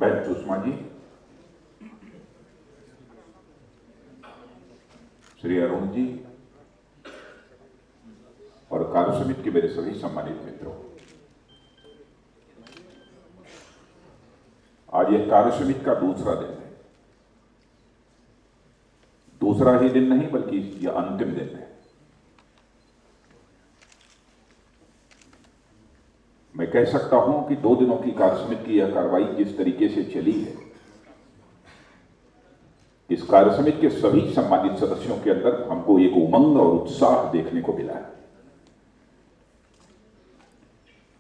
बहन सुषमा जी, श्री अरुण जी और कार्य समिति के मेरे सभी सम्मानित मित्रों, आज यह कार्य समिति का दूसरा दिन है। दूसरा ही दिन नहीं बल्कि यह अंतिम दिन है। मैं कह सकता हूं कि 2 दिनों की कार्य समिति की यह कार्रवाई जिस तरीके से चली है, इस कार्य समिति के सभी सम्मानित सदस्यों के अंदर हमको एक उमंग और उत्साह देखने को मिला है।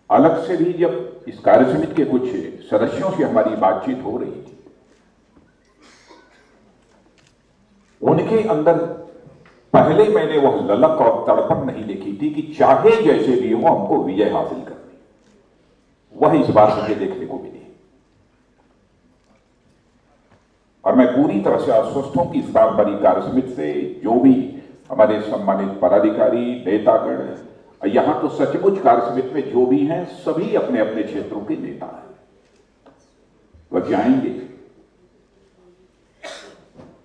अलग से भी जब इस कार्य समिति के कुछ सदस्यों से हमारी बातचीत हो रही थी, उनके अंदर पहले मैंने वह ललक और तड़पन नहीं देखी थी कि चाहे जैसे भी हो हमको विजय हासिल करनी। वह इस बार मुझे देखने को मिली और मैं पूरी तरह से आश्वस्त हूं कि इस बार बड़ी कार्य समिति से जो भी हमारे सम्मानित पदाधिकारी, नेतागण, यहां तो सचमुच कार्य समिति में जो भी हैं सभी अपने अपने क्षेत्रों के नेता हैं, वह जाएंगे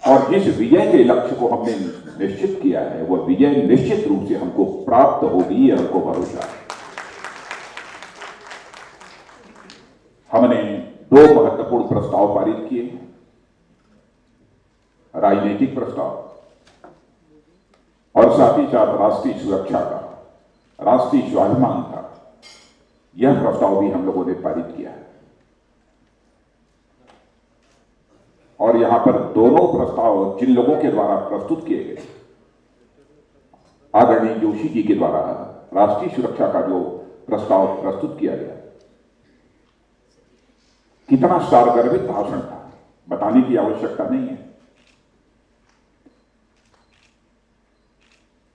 और जिस विजय के लक्ष्य को हमने निश्चित किया है वह विजय निश्चित रूप से हमको प्राप्त होगी, यह हमको भरोसा है। हमने 2 महत्वपूर्ण प्रस्ताव पारित किए हैं। राजनीतिक प्रस्ताव और साथ ही साथ राष्ट्रीय सुरक्षा का, राष्ट्रीय स्वाभिमान का यह प्रस्ताव भी हम लोगों ने पारित किया है। और यहां पर दोनों प्रस्ताव जिन लोगों के द्वारा प्रस्तुत किए गए, आदरणीय जोशी जी के द्वारा राष्ट्रीय सुरक्षा का जो प्रस्ताव प्रस्तुत किया गया, कितना सारगर्भित भाषण था, बताने की आवश्यकता नहीं है।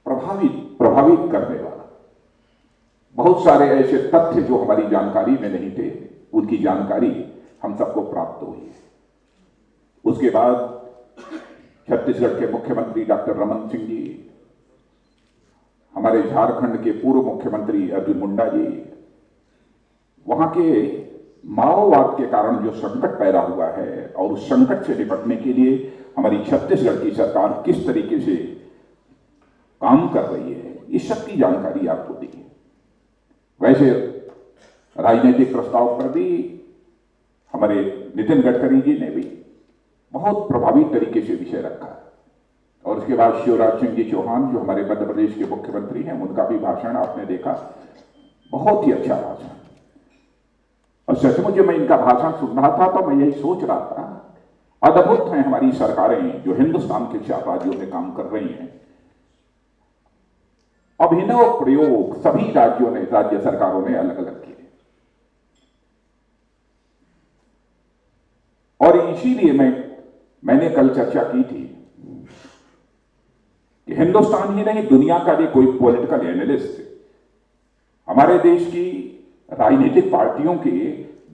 प्रभावित करने वाला, बहुत सारे ऐसे तथ्य जो हमारी जानकारी में नहीं थे, उनकी जानकारी हम सबको प्राप्त हुई है। उसके बाद छत्तीसगढ़ के मुख्यमंत्री डॉक्टर रमन सिंह जी, हमारे झारखंड के पूर्व मुख्यमंत्री अर्जुन मुंडा जी, वहां के माओवाद के कारण जो संकट पैदा हुआ है और उस संकट से निपटने के लिए हमारी छत्तीसगढ़ की सरकार किस तरीके से काम कर रही है, इस सब की जानकारी आपको दी है। वैसे राजनीतिक प्रस्ताव पर भी हमारे नितिन गडकरी जी ने भी बहुत प्रभावी तरीके से विषय रखा है। और उसके बाद शिवराज सिंह जी चौहान जो हमारे मध्य प्रदेश के मुख्यमंत्री हैं, उनका भी भाषण आपने देखा, बहुत ही अच्छा भाषण। और सचमुच जब मैं इनका भाषण सुन रहा था तो मैं यही सोच रहा था, अद्भुत हैं हमारी सरकारें जो हिंदुस्तान के 4 राज्यों में काम कर रही हैं। अभिनव प्रयोग सभी राज्यों ने, राज्य सरकारों ने अलग अलग किए और इसीलिए मैंने कल चर्चा की थी कि हिंदुस्तान ही नहीं, दुनिया का भी कोई पॉलिटिकल एनालिस्ट हमारे देश की राजनीतिक पार्टियों के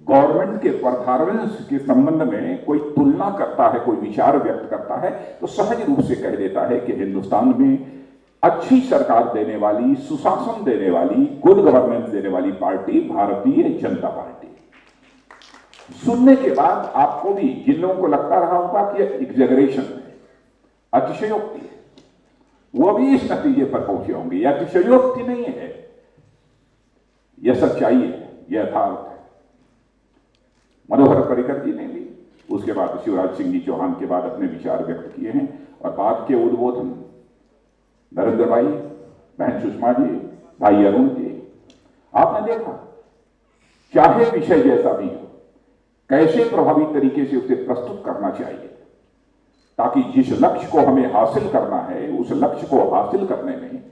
गवर्नमेंट के परफॉर्मेंस के संबंध में कोई तुलना करता है, कोई विचार व्यक्त करता है, तो सहज रूप से कह देता है कि हिंदुस्तान में अच्छी सरकार देने वाली, सुशासन देने वाली, गुड गवर्नेंस देने वाली पार्टी भारतीय जनता पार्टी। सुनने के बाद आपको भी, जिन लोगों को लगता रहा होगा कि एग्जैगरेशन है, अतिशयोक्ति है, वो भी इस नतीजे पर पहुंचे होंगे। यह अतिशयोक्ति नहीं है, यह सच्चाई है, यह यथार्थ है। मनोहर पर्रिकर जी ने भी उसके बाद शिवराज सिंह जी चौहान के बाद अपने विचार व्यक्त किए हैं और बाद के उद्बोधन नरेंद्र भाई, बहन सुषमा जी, भाई अरुण जी, आपने देखा चाहे विषय जैसा भी हो, कैसे प्रभावी तरीके से उसे प्रस्तुत करना चाहिए ताकि जिस लक्ष्य को हमें हासिल करना है उस लक्ष्य को हासिल करने में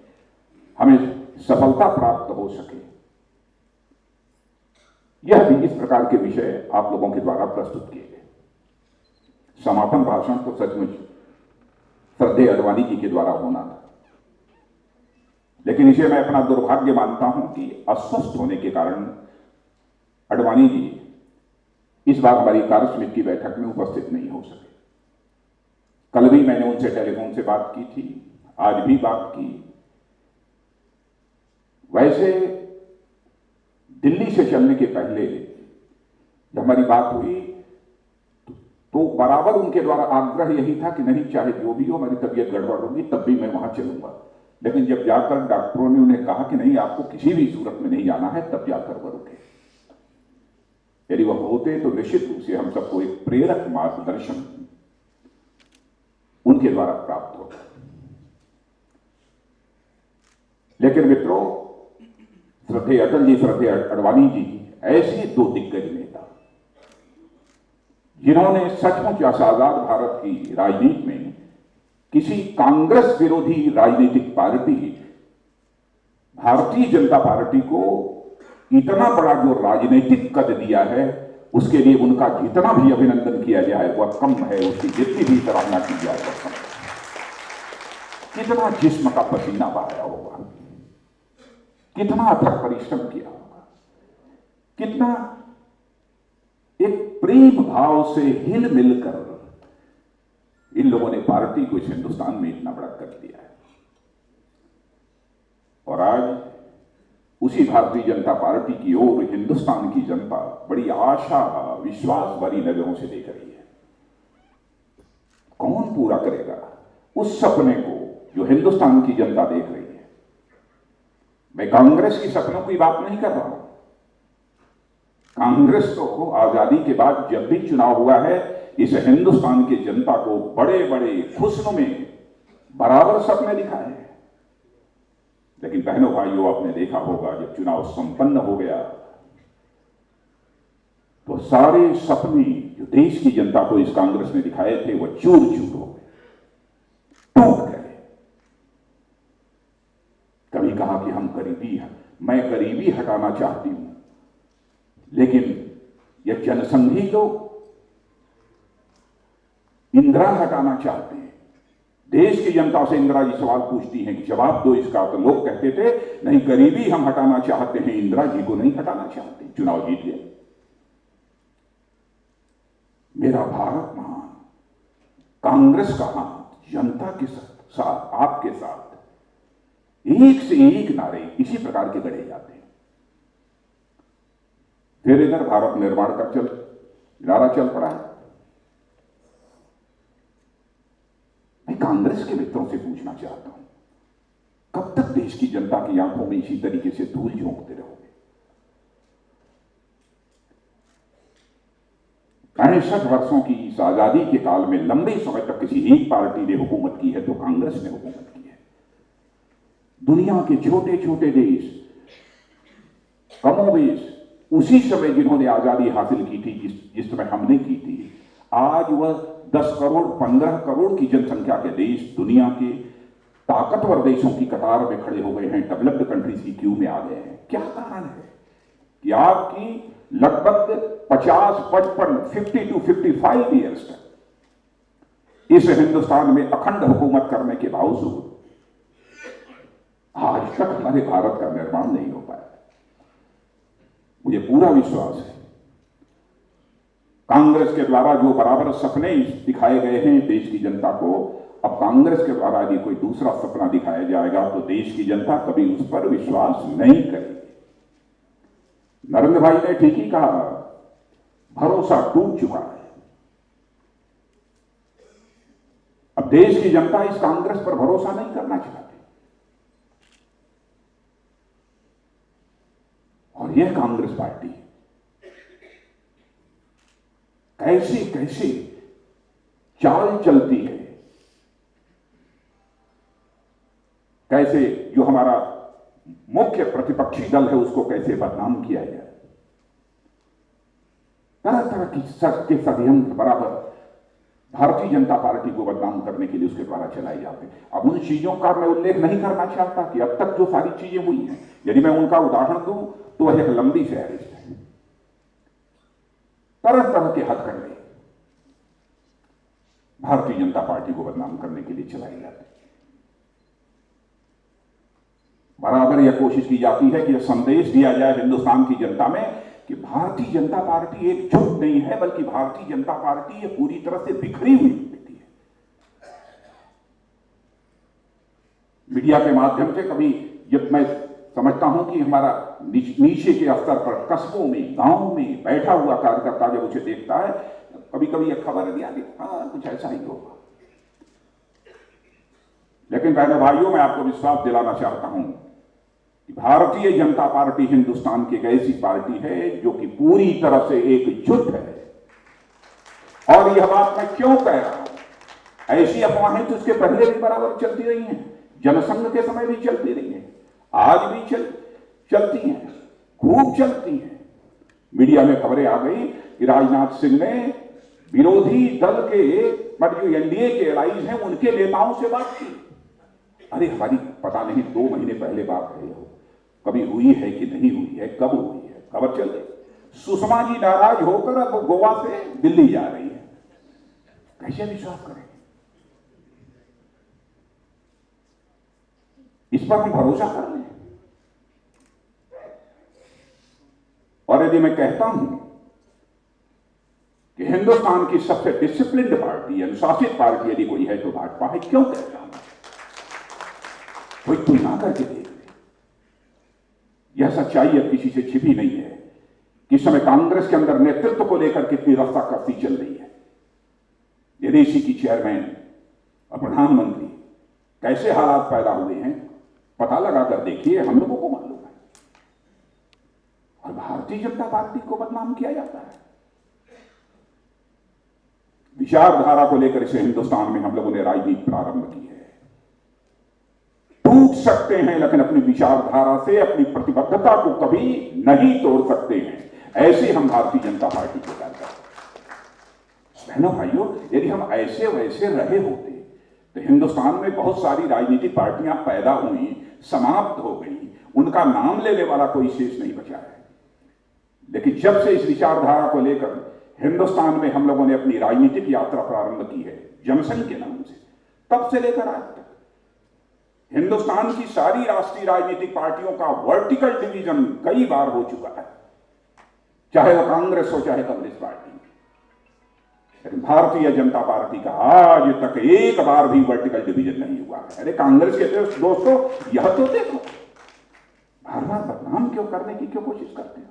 हमें सफलता प्राप्त हो सके। यह भी इस प्रकार के विषय आप लोगों के द्वारा प्रस्तुत किए गए। समापन भाषण तो सचमुच श्रद्धेय अडवाणी जी के द्वारा होना था, लेकिन इसे मैं अपना दुर्भाग्य मानता हूं कि अस्वस्थ होने के कारण अडवाणी जी इस बार हमारी कार्य समिति की बैठक में उपस्थित नहीं हो सके। कल भी मैंने उनसे टेलीफोन से बात की थी, आज भी बात की। वैसे दिल्ली से चलने के पहले जब हमारी बात हुई तो बराबर उनके द्वारा आग्रह यही था कि नहीं, चाहे जो भी हो, मेरी तबीयत गड़बड़ होगी तब भी मैं वहां चलूंगा। लेकिन जब जाकर डॉक्टरों ने उन्हें कहा कि नहीं, आपको किसी भी सूरत में नहीं जाना है, तब जाकर वो रुके। यदि वह होते तो निश्चित रूप से हम सबको एक प्रेरक मार्गदर्शन उनके द्वारा प्राप्त होगा। लेकिन मित्रों, श्रद्धेय अटल जी, श्रद्धेय अडवाणी जी ऐसे दो दिग्गज नेता जिन्होंने सचमुच आजाद भारत की राजनीति में किसी कांग्रेस विरोधी राजनीतिक पार्टी भारतीय जनता पार्टी को इतना बड़ा जो राजनीतिक कद दिया है, उसके लिए उनका जितना भी अभिनंदन किया जाए वह कम है, उसकी जितनी भी सराहना की जाए वह कम है। कितना जिस्म का पसीना बहाया होगा, कितना अथक परिश्रम किया होगा, कितना एक प्रेम भाव से हिल मिलकर इन लोगों ने पार्टी को इस हिंदुस्तान में इतना बड़ा कर दिया है। और आज उसी भारतीय जनता पार्टी की ओर हिंदुस्तान की जनता बड़ी आशा विश्वास भरी नजरों से देख रही है। कौन पूरा करेगा उस सपने को जो हिंदुस्तान की जनता देख रही है? मैं कांग्रेस की सपनों की बात नहीं कर रहा हूं। कांग्रेस तो आजादी के बाद जब भी चुनाव हुआ है, इस हिंदुस्तान की जनता को बड़े बड़े खुशनुमे बराबर सपने दिखाए हैं। लेकिन बहनों भाइयों, आपने देखा होगा जब चुनाव संपन्न हो गया तो सारे सपने जो देश की जनता को इस कांग्रेस ने दिखाए थे वो चूर चूर हो गए, टूट गए। कभी कहा कि हम मैं गरीबी हटाना चाहती हूं, लेकिन ये जनसंघी लोग इंदिरा हटाना चाहते हैं। देश की जनता से इंदिरा जी सवाल पूछती हैं कि जवाब दो इसका, तो लोग कहते थे नहीं, गरीबी हम हटाना चाहते हैं, इंदिरा जी को नहीं हटाना चाहते। चुनाव जीत गए। मेरा भारत महान, कांग्रेस का हाथ जनता के साथ, आपके साथ, एक से एक नारे इसी प्रकार के गढ़े जाते हैं। फिर इधर भारत निर्माण का नारा चल पड़ा है। मैं कांग्रेस के मित्रों से पूछना चाहता हूं, कब तक देश की जनता की आंखों में इसी तरीके से धूल झोंकते रहोगे? 65 वर्षों की इस आजादी के काल में लंबे समय तक किसी एक पार्टी ने हुकूमत की है तो कांग्रेस ने हुकूमत की है। दुनिया के छोटे छोटे देश कमोबेश उसी समय जिन्होंने आजादी हासिल की थी, जिस समय हमने की थी, आज वह 10 करोड़ 15 करोड़ की जनसंख्या के देश दुनिया के ताकतवर देशों की कतार में खड़े हो गए हैं, डेवलप्ड कंट्रीज की क्यू में आ गए हैं। क्या कारण है कि आपकी लगभग 50, 55, 50 to 55 ईयर्स तक इस हिंदुस्तान में अखंड हुकूमत करने के बावजूद आज तक हमारे भारत का निर्माण नहीं हो पाया? मुझे पूरा विश्वास है कांग्रेस के द्वारा जो बराबर सपने दिखाए गए हैं देश की जनता को, अब कांग्रेस के द्वारा यदि कोई दूसरा सपना दिखाया जाएगा तो देश की जनता कभी उस पर विश्वास नहीं करेगी। नरेंद्र भाई ने ठीक ही कहा, भरोसा टूट चुका है। अब देश की जनता इस कांग्रेस पर भरोसा नहीं करना चाहती। और यह कांग्रेस पार्टी कैसे कैसे चाल चलती है, कैसे जो हमारा मुख्य प्रतिपक्षी दल है उसको कैसे बदनाम किया जाए, तरह तरह के षड्यंत्र बराबर भारतीय जनता पार्टी को बदनाम करने के लिए उसके द्वारा चलाए जाते हैं। अब उन चीजों का मैं उल्लेख नहीं करना चाहता कि अब तक जो सारी चीजें हुई हैं, यदि मैं उनका उदाहरण दूं तो वह एक लंबी फहरिस्त है। तरह तरह के हथकंडे भारतीय जनता पार्टी को बदनाम करने के लिए चलाए जाते हैं। बराबर यह कोशिश की जाती है कि यह संदेश दिया जाए हिंदुस्तान की जनता में कि भारतीय जनता पार्टी एकजुट नहीं है, बल्कि भारतीय जनता पार्टी ये पूरी तरह से बिखरी हुई है। मीडिया के माध्यम से कभी जब मैं समझता हूं कि हमारा नीचे के स्तर पर कस्बों में, गांव में बैठा हुआ कार्यकर्ता जब उसे देखता है, कभी कभी एक खबर दिया दी, हाँ कुछ ऐसा ही होगा। लेकिन बहनों भाइयों, मैं आपको विश्वास दिलाना चाहता हूं कि भारतीय जनता पार्टी हिंदुस्तान की एक ऐसी पार्टी है जो कि पूरी तरह से एकजुट है। और यह बात मैं क्यों कह रहा हूं, ऐसी अफवाहें तो उसके पहले भी बराबर चलती रही हैं, जनसंघ के समय भी चलती रही हैं, आज भी चलती हैं, खूब चलती हैं। मीडिया में खबरें आ गई कि राजनाथ सिंह ने विरोधी दल के जो एनडीए के एलाइज हैं उनके नेताओं से बात की। अरे हमारी पता नहीं 2 महीने पहले बात है, कभी हुई है कि नहीं हुई है, कब हुई है, खबर चल गई। सुषमा जी नाराज होकर अब गोवा से दिल्ली जा रही है, कैसे विश्वास करें? इस पर हम भरोसा कर लें। और यदि मैं कहता हूं कि हिंदुस्तान की सबसे डिसिप्लिन्ड पार्टी, अनुशासित पार्टी यदि कोई है तो भाजपा है, क्यों कहता हूं? कोई तुलना करके देख ले, यह सच्चाई अब किसी से छिपी नहीं है कि इस समय कांग्रेस के अंदर नेतृत्व को लेकर कितनी रस्साकसी चल रही है। एनएसी की चेयरमैन और प्रधानमंत्री कैसे हालात पैदा हुए हैं, पता लगाकर देखिए, हम लोगों को मालूम है। और भारतीय जनता पार्टी को बदनाम किया जाता है। विचारधारा को लेकर इसे हिंदुस्तान में हम लोगों ने राजनीति प्रारंभ की है। टूट सकते हैं लेकिन अपनी विचारधारा से अपनी प्रतिबद्धता को कभी नहीं तोड़ सकते हैं। ऐसे हम भारतीय जनता पार्टी के कार्यकर्ता। बहनों भाइयों, यदि हम ऐसे वैसे रहे होते तो हिंदुस्तान में बहुत सारी राजनीतिक पार्टियां पैदा हुई, समाप्त हो गई, उनका नाम लेने वाला कोई शेष नहीं बचा है। लेकिन जब से इस विचारधारा को लेकर हिंदुस्तान में हम लोगों ने अपनी राजनीतिक यात्रा प्रारंभ की है, जनसंघ के नाम से, तब से लेकर आज तक हिंदुस्तान की सारी राष्ट्रीय राजनीतिक पार्टियों का वर्टिकल डिवीजन कई बार हो चुका है, चाहे वह कांग्रेस हो चाहे कम्युनिस्ट पार्टी। लेकिन भारतीय जनता पार्टी का आज तक एक बार भी वर्टिकल डिवीजन नहीं हुआ है। अरे कांग्रेस के दोस्तों, यह तो देखो, बार बार बदनाम क्यों करने की क्यों कोशिश करते हैं?